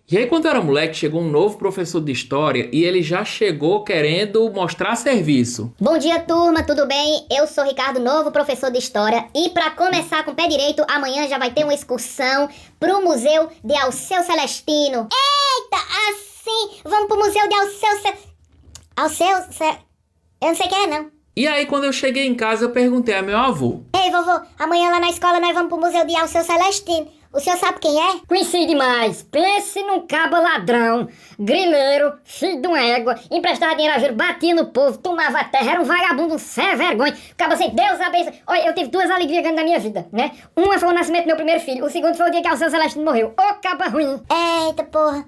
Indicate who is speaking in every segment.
Speaker 1: E aí, quando eu era moleque, chegou um novo professor de história e ele já chegou querendo mostrar serviço.
Speaker 2: Bom dia, turma, tudo bem? Eu sou Ricardo, novo professor de História. E para começar com o pé direito, amanhã já vai ter uma excursão pro Museu de Alceu Celestino. Eita, assim, vamos pro Museu de Eu não sei quem é, não.
Speaker 1: E aí, quando eu cheguei em casa, eu perguntei a meu avô.
Speaker 2: Ei, vovô, amanhã lá na escola nós vamos pro Museu de Alceu Celestino. O senhor sabe quem é?
Speaker 3: Conheci demais. Pense num cabo ladrão, grileiro, filho de uma égua, emprestava dinheiro a juro, batia no povo, tomava terra, era um vagabundo, sem vergonha. Ficava assim, Deus abençoe. Olha, eu tive duas alegrias grandes na minha vida, né? Uma foi o nascimento do meu primeiro filho, o segundo foi o dia que Alceu Celestino morreu. Ô, caba ruim.
Speaker 2: Eita, porra.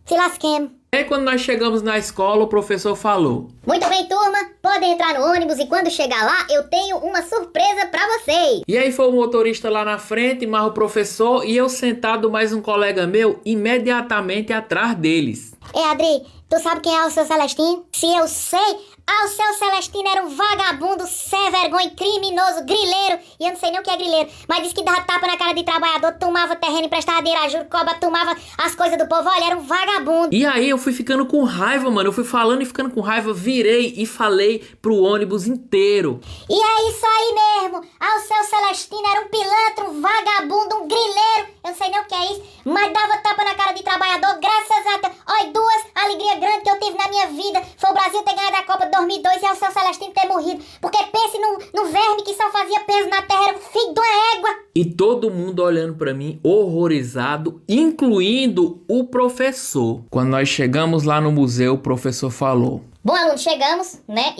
Speaker 2: Se lasquemos.
Speaker 1: E aí, quando nós chegamos na escola, o professor falou:
Speaker 2: Muito bem, turma, podem entrar no ônibus e quando chegar lá eu tenho uma surpresa pra vocês.
Speaker 1: E aí foi o motorista lá na frente, mais o professor e eu sentado mais um colega meu imediatamente atrás deles.
Speaker 2: Ei, Adri, tu sabe quem é Alceu Celestino? Se eu sei, Alceu Celestino era um vagabundo, sem vergonha, criminoso, grileiro. E eu não sei nem o que é grileiro, mas disse que dava tapa na cara de trabalhador, tomava terreno, emprestava dinheiro a juros, cobra, tomava as coisas do povo. Olha, era um vagabundo.
Speaker 1: E aí eu fui ficando com raiva, mano. Eu fui falando e ficando com raiva, virei e falei pro ônibus inteiro.
Speaker 2: E é isso aí mesmo, Alceu Celestino era um pilantra, um vagabundo, um grileiro. Eu não sei nem o que é isso, mas dava tapa na cara de trabalhador, graças a Deus. Olha, duas alegrias grandes que eu tive na minha vida foi o Brasil ter ganhado a Copa de 2002 e Alceu Celestino ter morrido. Porque pense no verme que só fazia peso na terra, era um filho de uma égua.
Speaker 1: E todo mundo olhando pra mim, horrorizado, incluindo o professor. Quando nós chegamos lá no museu, o professor falou:
Speaker 2: Bom, aluno, chegamos, né?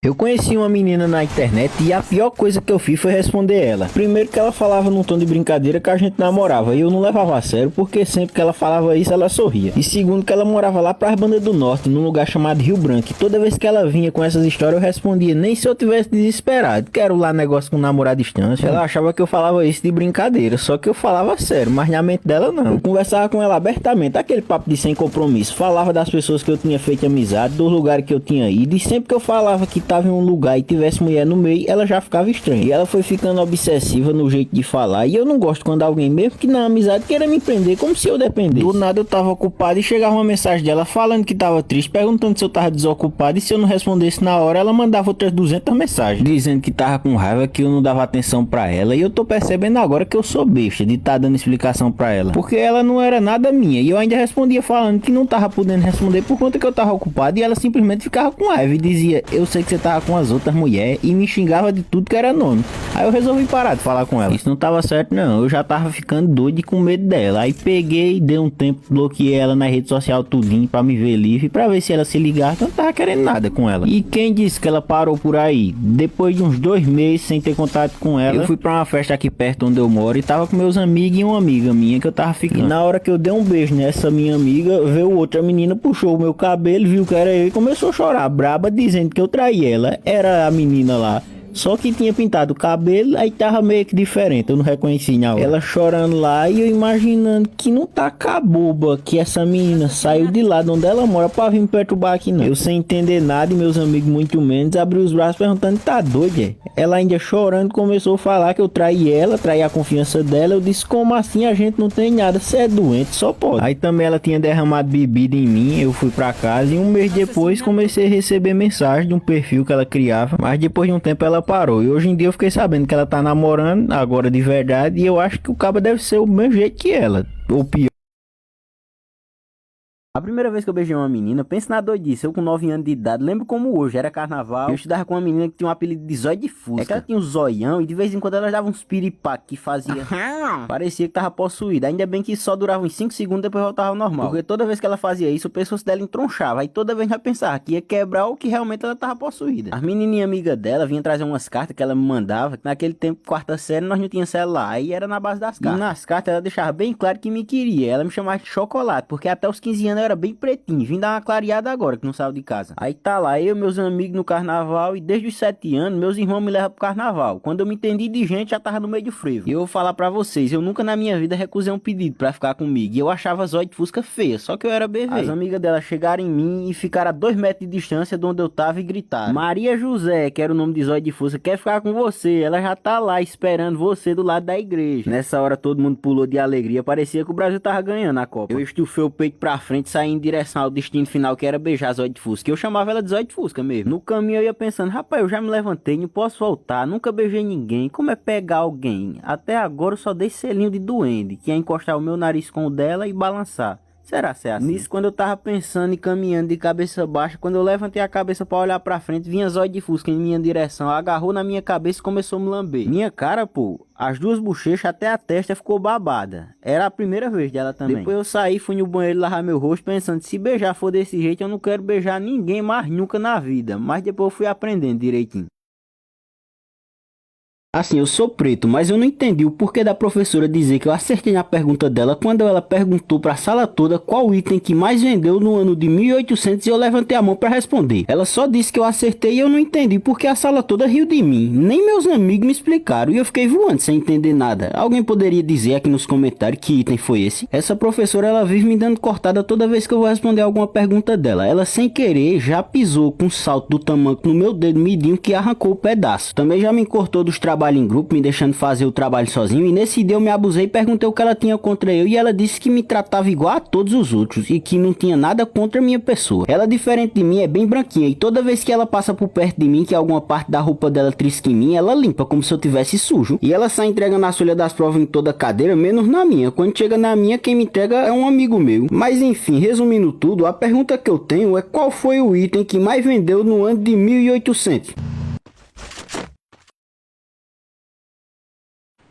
Speaker 4: Eu conheci uma menina na internet e a pior coisa que eu fiz foi responder ela. Primeiro que ela falava num tom de brincadeira que a gente namorava e eu não levava a sério porque sempre que ela falava isso ela sorria. E segundo que ela morava lá pras bandas do norte, num lugar chamado Rio Branco. E toda vez que ela vinha com essas histórias eu respondia, nem se eu tivesse desesperado. Quero lá negócio com namorar à distância. Ela achava que eu falava isso de brincadeira, só que eu falava sério, mas na mente dela não. Eu conversava com ela abertamente, aquele papo de sem compromisso. Falava das pessoas que eu tinha feito amizade, dos lugares que eu tinha ido e sempre que eu falava que tava em um lugar e tivesse mulher no meio, ela já ficava estranha. E ela foi ficando obsessiva no jeito de falar. E eu não gosto quando alguém, mesmo que na amizade, queira me prender como se eu dependesse. Do nada eu tava ocupado e chegava uma mensagem dela falando que tava triste, perguntando se eu tava desocupado. E se eu não respondesse na hora, ela mandava outras 200 mensagens, dizendo que tava com raiva, que eu não dava atenção pra ela. E eu tô percebendo agora que eu sou besta de tá dando explicação pra ela, porque ela não era nada minha. E eu ainda respondia falando que não tava podendo responder por conta que eu tava ocupado. E ela simplesmente ficava com raiva e dizia, eu sei que você tava com as outras mulheres, e me xingava de tudo que era nome. Aí eu resolvi parar de falar com ela. Isso não tava certo não, eu já tava ficando doido e com medo dela. Aí peguei, dei um tempo, bloqueei ela na rede social tudinho pra me ver livre, pra ver se ela se ligava, que eu não tava querendo nada com ela. E quem disse que ela parou por aí? Depois de uns 2 meses sem ter contato com ela, eu fui pra uma festa aqui perto onde eu moro e tava com meus amigos e uma amiga minha que eu tava ficando. E na hora que eu dei um beijo nessa minha amiga, veio outra menina, puxou o meu cabelo, viu que era eu e começou a chorar braba, dizendo que eu traí ela. Era a menina lá, só que tinha pintado o cabelo, aí tava meio que diferente, eu não reconheci na hora. Ela chorando lá e eu imaginando que não tá caboba que essa menina saiu de lá de onde ela mora pra vir me perturbar aqui não. Eu sem entender nada e meus amigos muito menos, abri os braços perguntando, tá doido, é? Ela ainda chorando começou a falar que eu traí ela, traí a confiança dela. Eu disse, como assim? A gente não tem nada, você é doente, só pode. Aí também ela tinha derramado bebida em mim, eu fui pra casa e um mês depois comecei a receber mensagem de um perfil que ela criava, mas depois de um tempo ela parou. E hoje em dia eu fiquei sabendo que ela tá namorando agora de verdade. E eu acho que o cabo deve ser o mesmo jeito que ela, ou pior. A primeira vez que eu beijei uma menina, pensa na doidice, eu com 9 anos de idade, lembro como hoje, era carnaval, eu estudava com uma menina que tinha um apelido de zóio de fusca. É que ela tinha um zoião e de vez em quando ela dava uns piripaque que fazia, parecia que tava possuída, ainda bem que só durava uns 5 segundos e depois voltava ao normal. Porque toda vez que ela fazia isso, o pescoço dela entronchava, aí toda vez já pensava que ia quebrar ou que realmente ela tava possuída. As menininhas amigas dela vinham trazer umas cartas que ela me mandava, que naquele tempo, quarta série, nós não tinha celular, aí era na base das cartas. E nas cartas ela deixava bem claro que me queria, ela me chamava de chocolate, porque até os 15 anos eu era bem pretinho, vim dar uma clareada agora que não saiu de casa. Aí tá lá, eu e meus amigos no carnaval, e desde os 7 anos, meus irmãos me levam pro carnaval. Quando eu me entendi de gente, já tava no meio do frevo. E eu vou falar pra vocês, eu nunca na minha vida recusei um pedido pra ficar comigo. E eu achava Zóia de Fusca feia, só que eu era BV. As amigas dela chegaram em mim e ficaram a 2 metros de distância de onde eu tava e gritaram: Maria José, que era o nome de Zóia de Fusca, quer ficar com você. Ela já tá lá esperando você do lado da igreja. Nessa hora todo mundo pulou de alegria, parecia que o Brasil tava ganhando a Copa. Eu estufei o peito pra frente, saí em direção ao destino final, que era beijar a Zóia de Fusca. Eu chamava ela de Zóia de Fusca mesmo. No caminho eu ia pensando: rapaz, eu já me levantei, não posso voltar, nunca beijei ninguém, como é pegar alguém? Até agora eu só dei selinho de duende, que é encostar o meu nariz com o dela e balançar. Será que é assim? Nisso, quando eu tava pensando e caminhando de cabeça baixa, quando eu levantei a cabeça pra olhar pra frente, vinha Zóia de Fusca em minha direção, agarrou na minha cabeça e começou a me lamber. Minha cara, pô, as 2 bochechas até a testa ficou babada. Era a primeira vez dela também. Depois eu saí, fui no banheiro lavar meu rosto, pensando: se beijar for desse jeito, eu não quero beijar ninguém mais nunca na vida. Mas depois eu fui aprendendo direitinho. Assim, eu sou preto, mas eu não entendi o porquê da professora dizer que eu acertei na pergunta dela quando ela perguntou pra sala toda qual item que mais vendeu no ano de 1800 e eu levantei a mão pra responder. Ela só disse que eu acertei e eu não entendi porque a sala toda riu de mim. Nem meus amigos me explicaram e eu fiquei voando sem entender nada. Alguém poderia dizer aqui nos comentários que item foi esse? Essa professora, ela vive me dando cortada toda vez que eu vou responder alguma pergunta dela. Ela, sem querer, já pisou com um salto do tamanco no meu dedo midinho que arrancou o pedaço. Também já me cortou dos trabalho em grupo, me deixando fazer o trabalho sozinho, e nesse dia eu me abusei e perguntei o que ela tinha contra eu, e ela disse que me tratava igual a todos os outros e que não tinha nada contra a minha pessoa. Ela, diferente de mim, é bem branquinha, e toda vez que ela passa por perto de mim, que alguma parte da roupa dela trisca em mim, ela limpa como se eu tivesse sujo, e ela sai entregando a folha das provas em toda a cadeira, menos na minha. Quando chega na minha, quem me entrega é um amigo meu. Mas enfim, resumindo tudo, a pergunta que eu tenho é: qual foi o item que mais vendeu no ano de 1800?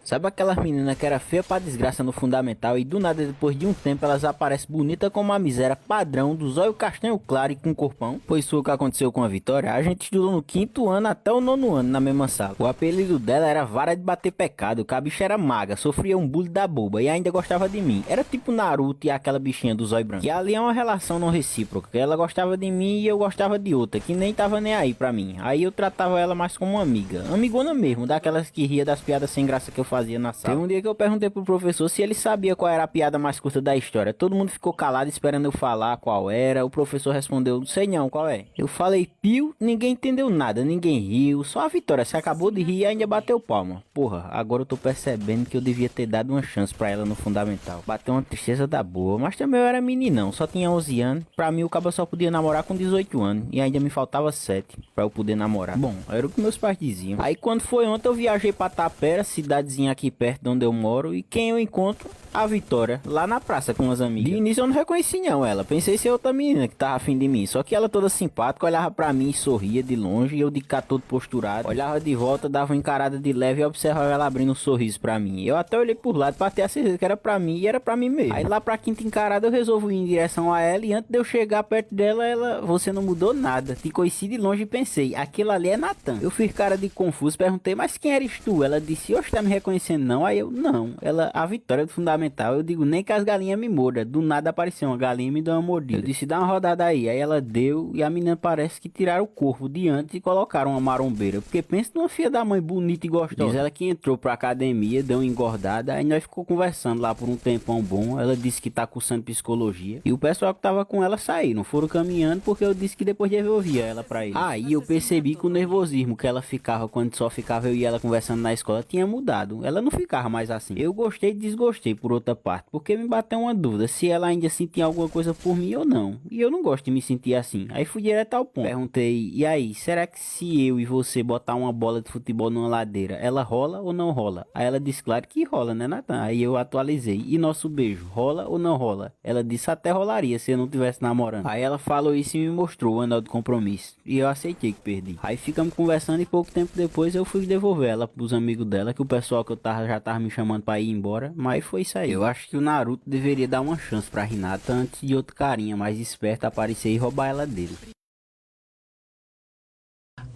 Speaker 4: Sabe aquelas meninas que era feia pra desgraça no fundamental e do nada depois de um tempo elas aparecem bonita como a miséria padrão, dos olhos castanho claro e com corpão? Pois foi o que aconteceu com a Vitória. A gente estudou no 5º ano até o 9º ano na mesma sala. O apelido dela era Vara de Bater Pecado, que a bicha era maga, sofria um bullying da boba e ainda gostava de mim. Era tipo Naruto e aquela bichinha dos olhos brancos. E ali é uma relação não recíproca, que ela gostava de mim e eu gostava de outra, que nem tava nem aí pra mim. Aí eu tratava ela mais como uma amiga, amigona mesmo, daquelas que ria das piadas sem graça que eu fazia na sala. Teve um dia que eu perguntei pro professor se ele sabia qual era a piada mais curta da história. Todo mundo ficou calado esperando eu falar qual era. O professor respondeu: não sei não, qual é? Eu falei pio, ninguém entendeu nada, ninguém riu, só a Vitória se acabou de rir e ainda bateu palma. Porra, agora eu tô percebendo que eu devia ter dado uma chance pra ela no fundamental. Bateu uma tristeza da boa, mas também eu era meninão, só tinha 11 anos. Pra mim o cabo só podia namorar com 18 anos e ainda me faltava 7 pra eu poder namorar. Bom, era o que meus pais diziam. Aí quando foi ontem eu viajei pra Tapera, cidadezinha aqui perto de onde eu moro, e quem eu encontro? A Vitória, lá na praça com as amigas. De início eu não reconheci não ela, pensei ser outra menina que tava afim de mim, só que ela toda simpática, olhava pra mim e sorria de longe, e eu de cá todo posturado, olhava de volta, dava uma encarada de leve e observava ela abrindo um sorriso pra mim. Eu até olhei por lado pra ter a certeza que era pra mim, e era pra mim mesmo. Aí lá pra 5ª encarada eu resolvi ir em direção a ela, e antes de eu chegar perto dela, ela: você não mudou nada. Te conheci de longe e pensei: aquilo ali é Natan. Eu fiz cara de confuso, perguntei: mas quem eres tu? Ela disse: hoje tá me reconhecendo não? Aí eu: não. Ela: a Vitória do fundamental. Eu digo: nem que as galinhas me mordam. Do nada apareceu uma galinha e me deu uma mordida. Eu disse: dá uma rodada aí. Aí ela deu, e a menina parece que tiraram o corpo de antes e colocaram uma marombeira, porque pensa numa filha da mãe bonita e gostosa. Diz ela que entrou pra academia, deu uma engordada, aí nós ficou conversando lá por um tempão bom. Ela disse que tá cursando psicologia, e o pessoal que tava com ela saíram, foram caminhando, porque eu disse que depois devolvia ela pra ele. Aí eu percebi que o nervosismo que ela ficava quando só ficava eu e ela conversando na escola tinha mudado. Ela não ficava mais assim. Eu gostei e desgostei por outra parte, porque me bateu uma dúvida se ela ainda sentia alguma coisa por mim ou não, e eu não gosto de me sentir assim. Aí fui direto ao ponto, perguntei: e aí, será que se eu e você botar uma bola de futebol numa ladeira, ela rola ou não rola? Aí ela disse: claro que rola, né, Natan? Aí eu atualizei: e nosso beijo, rola ou não rola? Ela disse: até rolaria se eu não tivesse namorando. Aí ela falou isso e me mostrou o anel de compromisso, e eu aceitei que perdi. Aí ficamos conversando, e pouco tempo depois eu fui devolver ela pros amigos dela, que o pessoal que eu já tava me chamando pra ir embora. Mas foi isso aí. Eu acho que o Naruto deveria dar uma chance pra Hinata antes de outro carinha mais esperto aparecer e roubar ela dele.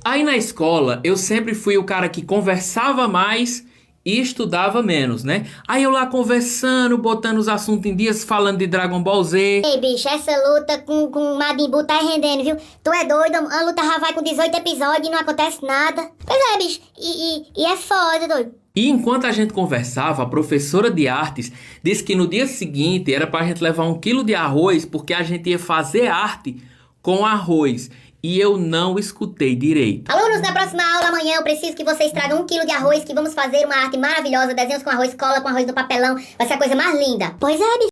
Speaker 1: Aí na escola eu sempre fui o cara que conversava mais e estudava menos, né? Aí eu lá conversando, botando os assuntos em dias, falando de Dragon Ball Z.
Speaker 2: Ei, bicho, essa luta com o Majin Buu tá rendendo, viu? Tu é doido? A luta já vai com 18 episódios e não acontece nada. Pois é, bicho. E é foda, doido.
Speaker 1: E enquanto a gente conversava, a professora de artes disse que no dia seguinte era pra gente levar 1 quilo de arroz, porque a gente ia fazer arte com arroz. E eu não escutei direito.
Speaker 2: Alunos, na próxima aula amanhã eu preciso que vocês tragam 1 quilo de arroz, que vamos fazer uma arte maravilhosa, desenhos com arroz, cola com arroz no papelão. Vai ser a coisa mais linda. Pois é, bicho.